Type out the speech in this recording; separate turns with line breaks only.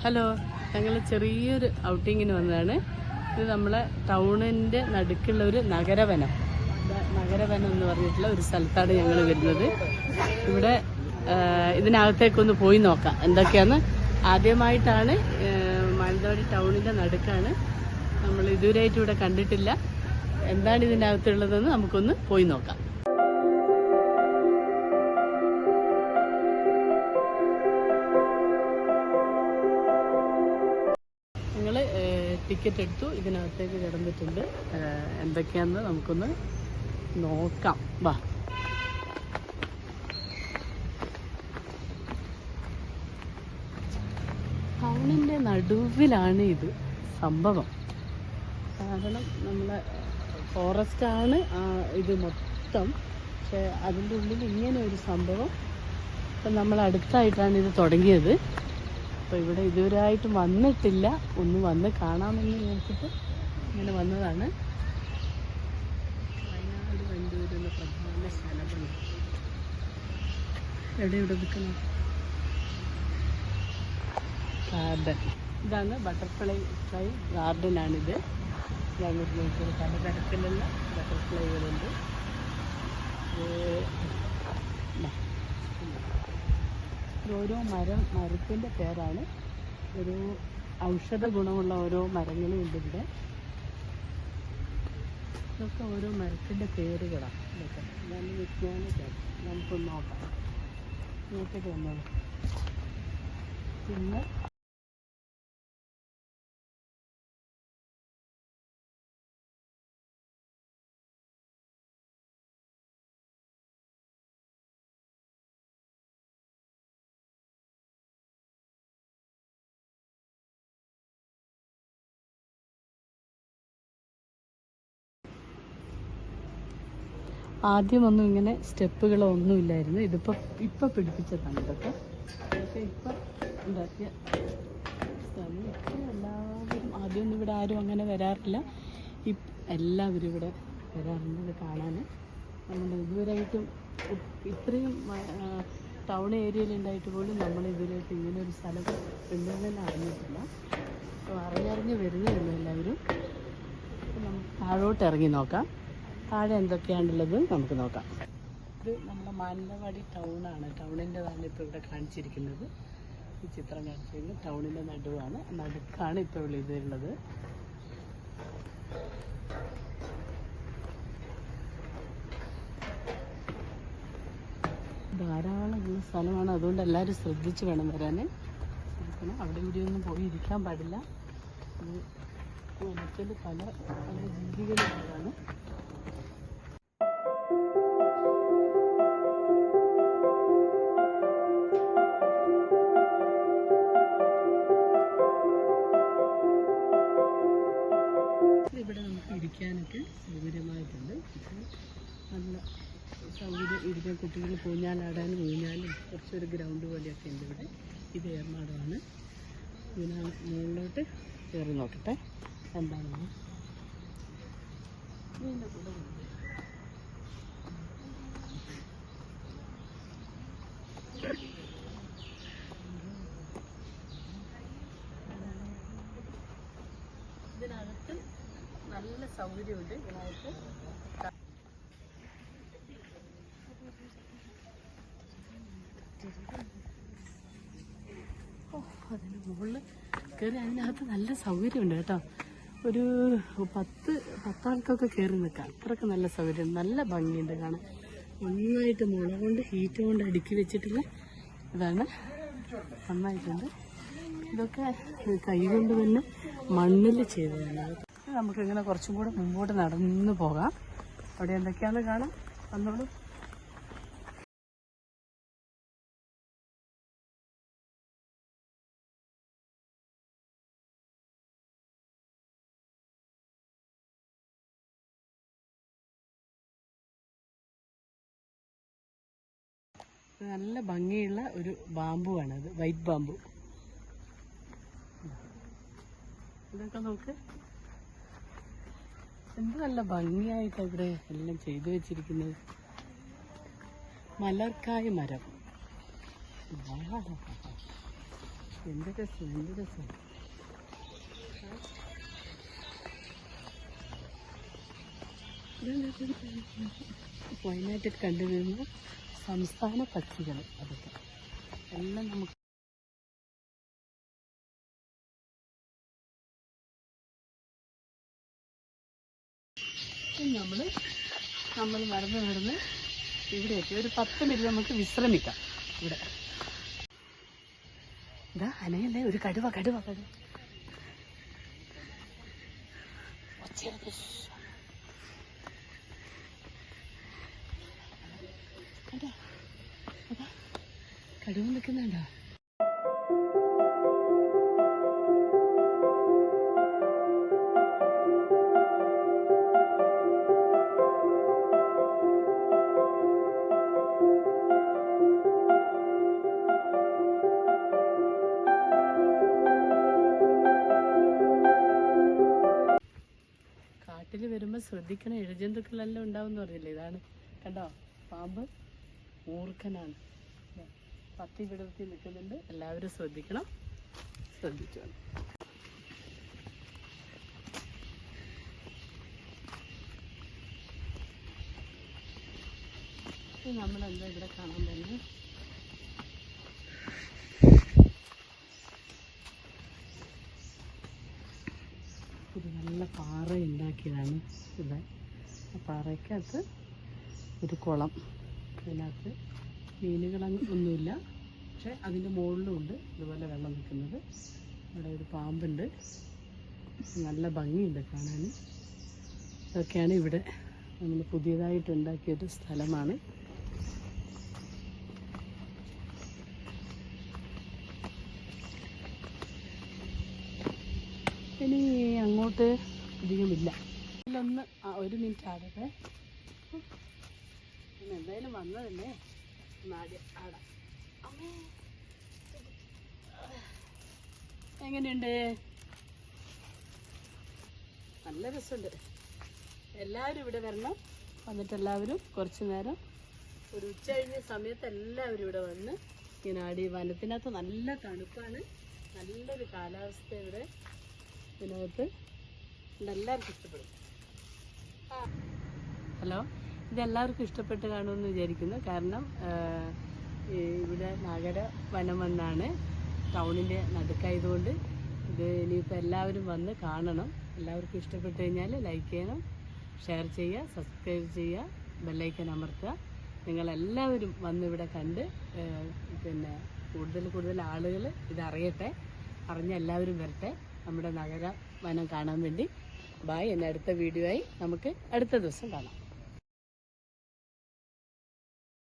Hello, ഞങ്ങൾ ചെറിയൊരു ഔട്ടിങ്ങിന് വന്നതാണ്. ഇത് നമ്മളെ ടൗണിൻ്റെ നടുക്കുള്ള ഒരു നഗരവനം എന്ന് പറഞ്ഞിട്ടുള്ള ഒരു സ്ഥലത്താണ് ഞങ്ങൾ വരുന്നത്. ഇവിടെ ഇതിനകത്തേക്കൊന്ന് പോയി നോക്കാം എന്തൊക്കെയാന്ന്. ആദ്യമായിട്ടാണ്, മാനന്തവാടി ടൗണിൻ്റെ നടുക്കാണ്. നമ്മൾ ഇതുവരെയായിട്ട് ഇവിടെ കണ്ടിട്ടില്ല. എന്താണ് ഇതിനകത്തുള്ളതെന്ന് നമുക്കൊന്ന് പോയി നോക്കാം. ടിക്കറ്റ് എടുത്തു, ഇതിനകത്തേക്ക് കിടന്നിട്ടുണ്ട്. എന്തൊക്കെയാണെന്ന് നമുക്കൊന്ന് നോക്കാം. വാ. ടൗണിൻ്റെ നടുവിലാണ് ഇത് സംഭവം. കാരണം നമ്മളെ ഫോറസ്റ്റാണ് ഇത് മൊത്തം. പക്ഷെ അതിൻ്റെ ഉള്ളിൽ ഇങ്ങനെ ഒരു സംഭവം. ഇപ്പം നമ്മൾ അടുത്തായിട്ടാണ് ഇത് തുടങ്ങിയത്. അപ്പോൾ ഇവിടെ ഇതുവരെയായിട്ടും വന്നിട്ടില്ല. ഒന്ന് വന്ന് കാണാമെന്ന് നോക്കിയിട്ട് ഇങ്ങനെ വന്നതാണ്. വയനാട് വണ്ടൂരുന്ന പ്രധാന സ്ഥലങ്ങൾ എവിടെ നിൽക്കണം. ഗാർഡൻ, ഇതാണ് ബട്ടർഫ്ലൈ ഗാർഡനാണിത്. ഞങ്ങൾക്ക് നോക്കിയത് പലതരത്തിലുള്ള ബട്ടർഫ്ലൈകളുണ്ട്. ഓരോ മരത്തിൻ്റെ പേരാണ്. ഒരു ഔഷധ ഗുണമുള്ള ഓരോ മരങ്ങളും ഉണ്ട് ഇവിടെ. ഇതൊക്കെ ഓരോ മരത്തിൻ്റെ പേരുകളാണ്. ഇതൊക്കെ ഇതാണ് വിജ്ഞാന. നമുക്കൊന്ന് നോക്കാം. നോക്കിയിട്ട് വന്നത്. പിന്നെ ആദ്യമൊന്നും ഇങ്ങനെ സ്റ്റെപ്പുകളോ ഒന്നുമില്ലായിരുന്നു. ഇപ്പം പിടിപ്പിച്ചതാണ് ഇതൊക്കെ. പക്ഷേ ഇപ്പം ഉണ്ടാക്കിയ സ്ഥലം. എല്ലാവരും ആദ്യമൊന്നും ഇവിടെ ആരും അങ്ങനെ വരാറില്ല. എല്ലാവരും ഇവിടെ വരാറുണ്ട് ഇത് കാണാൻ. നമ്മൾ ഇതുവരെയായിട്ടും ഇത്രയും ടൗൺ ഏരിയയിലുണ്ടായിട്ട് പോലും നമ്മൾ ഇതുവരെയായിട്ട് ഇങ്ങനെ ഒരു സ്ഥലം ഉണ്ടെന്ന് അറിഞ്ഞിട്ടില്ല. അപ്പോൾ അറിഞ്ഞ് വരുന്നതല്ലോ എല്ലാവരും. അപ്പോൾ നമുക്ക് താഴോട്ട് ഇറങ്ങി നോക്കാം. താഴെ എന്തൊക്കെയാണുള്ളത് നമുക്ക് നോക്കാം. ഇത് നമ്മുടെ മാനന്തവാടി ടൗണാണ്. ടൗണിൻ്റെതാണ് ഇപ്പോൾ ഇവിടെ കാണിച്ചിരിക്കുന്നത്. ഈ ചിത്രം കാണിച്ചിരിക്കുന്നത് ടൗണിൻ്റെ നടുക്കാണ് ഇപ്പോൾ ഇവിടെ ഇതുള്ളത്. ധാരാളമുള്ള സ്ഥലമാണ്. അതുകൊണ്ട് എല്ലാവരും ശ്രദ്ധിച്ച് വേണം വരാൻ. അവിടെ ഇവിടെയൊന്നും പോയി ഇരിക്കാൻ പാടില്ല. വനത്തിൽ പല ജീവികളുള്ളതാണ്. ഇവിടെ നമുക്ക് ഇരിക്കാനൊക്കെ സൗകര്യമായിട്ടുണ്ട്. നല്ല സൗകര്യം ഇരിക്കാൻ. കുട്ടികൾ ഊഞ്ഞാലാടാനും കുറച്ചൊരു ഗ്രൗണ്ട് പോലെയൊക്കെ ഉണ്ട് ഇവിടെ. ഇത് ഏർമാടമാണ്. ഇതിനാണ് മുകളിലോട്ട് കയറി നോക്കട്ടെ എന്താണെന്ന്. ഇതിൻ്റെ കൂടെ ഇതിനകത്ത് നല്ല സൗകര്യമുണ്ട്. ഇതിനകത്ത് അതിന് മുകളിൽ കയറി അതിനകത്ത് നല്ല സൗകര്യമുണ്ട് കേട്ടോ. ഒരു 10 കയറി നിൽക്കാം. അത്രയ്ക്ക് നല്ല സൗകര്യം. നല്ല ഭംഗിയുണ്ട് കാണാൻ. നന്നായിട്ട് മുള കൊണ്ട് ഹീറ്റ് കൊണ്ട് അടുക്കി വെച്ചിട്ടുള്ള ഇതാണ്. നന്നായിട്ടുണ്ട്. ഇതൊക്കെ കൈകൊണ്ട് തന്നെ മണ്ണിൽ ചെയ്തതാണ്. നമുക്കിങ്ങനെ കുറച്ചും കൂടെ മുമ്പോട്ട് നടന്നു പോകാം. അവിടെ എന്തൊക്കെയാണെന്ന് കാണാം. വന്നോളൂ. നല്ല ഭംഗിയുള്ള ഒരു ബാമ്പുവാണ് അത്. White bamboo. ഇതൊക്കെ നോക്ക്. എന്ത് നല്ല ഭംഗിയായിട്ട് ഇവിടെ എല്ലാം ചെയ്തു വെച്ചിരിക്കുന്നത്. മലർക്കായ മരം. എന്ത് രസം, എന്ത് രസം. വയനാട്ടിൽ കണ്ടുവരുന്ന സംസ്ഥാന പക്ഷികൾ അതൊക്കെ എല്ലാം നമുക്ക് നമ്മൾ നടന്ന് ഇവിടെ എത്തി. ഒരു 10 മിനിറ്റ് നമുക്ക് വിശ്രമിക്കാം ഇവിടെ. ഇതാ അനയല്ലേ, ഒരു കടുവ കടുവ കടുവ കടുവ നിൽക്കുന്നുണ്ടോ? കാട്ടിൽ വരുമ്പോൾ ശ്രദ്ധിക്കണം, ഇഴജന്തുക്കളെല്ലാം ഉണ്ടാവുമെന്ന് പറഞ്ഞില്ലേ. ഇതാണ് കണ്ടോ, പാമ്പ് മൂർഖനാണ്. പത്തി വിടർത്തി നിൽക്കുന്നുണ്ട്. എല്ലാവരും ശ്രദ്ധിക്കണം, ശ്രദ്ധിച്ചു. നമ്മളെന്താ ഇവിടെ കാണാൻ തന്നെ ഒരു നല്ല പാറ ഉണ്ടാക്കിയതാണ് ഇവിടെ. ആ പാറയ്ക്കകത്ത് ഒരു കുളം, അതിനകത്ത് മീനുകളൊന്നുമില്ല, പക്ഷെ അതിൻ്റെ മുകളിലുണ്ട് ഇതുപോലെ വെള്ളം നിൽക്കുന്നത്. അവിടെ ഒരു പാമ്പുണ്ട്, നല്ല ഭംഗിയുണ്ട് കാണാൻ. ഇതൊക്കെയാണ് ഇവിടെ നമ്മൾ പുതിയതായിട്ട് ഉണ്ടാക്കിയൊരു സ്ഥലമാണ്. ഇനി അങ്ങോട്ട് അധികമില്ല. ഇതിലൊന്ന് ഒരു മിനിറ്റ് ആടട്ടെ. എന്തായാലും വന്നതല്ലേ, ആദ്യം ആടാം. എങ്ങനെയുണ്ട്? നല്ല രസമുണ്ട്. എല്ലാവരും ഇവിടെ വരണം. വന്നിട്ട് എല്ലാവരും കുറച്ച് നേരം, ഒരു ഉച്ച കഴിഞ്ഞ സമയത്ത് എല്ലാവരും ഇവിടെ വന്ന് ഇങ്ങനെ ആടി. വനത്തിനകത്ത് നല്ല തണുപ്പാണ്, നല്ലൊരു കാലാവസ്ഥ ഇവിടെ. ഇതിനകത്ത് എല്ലാവർക്കും ഇഷ്ടപ്പെടും. ഹലോ, ഇതെല്ലാവർക്കും ഇഷ്ടപ്പെട്ട് കാണുമെന്ന് വിചാരിക്കുന്നു. കാരണം ഇവിടെ നഗര വനം എന്നാണ്, ടൗണിൻ്റെ നടുക്കായതുകൊണ്ട് ഇത് ഇനിയിപ്പോൾ എല്ലാവരും വന്ന് കാണണം. എല്ലാവർക്കും ഇഷ്ടപ്പെട്ട് കഴിഞ്ഞാൽ ലൈക്ക് ചെയ്യണം, ഷെയർ ചെയ്യുക, സബ്സ്ക്രൈബ് ചെയ്യുക, ബെല്ലൈക്കൻ അമർത്തുക. നിങ്ങളെല്ലാവരും വന്ന് ഇവിടെ കണ്ട് പിന്നെ കൂടുതൽ ആളുകൾ ഇതറിയട്ടെ, അറിഞ്ഞ എല്ലാവരും വരട്ടെ നമ്മുടെ നഗര വനം കാണാൻ വേണ്ടി. ബായ്. എന്നെ അടുത്ത വീഡിയോ ആയി നമുക്ക് അടുത്ത ദിവസം കാണാം.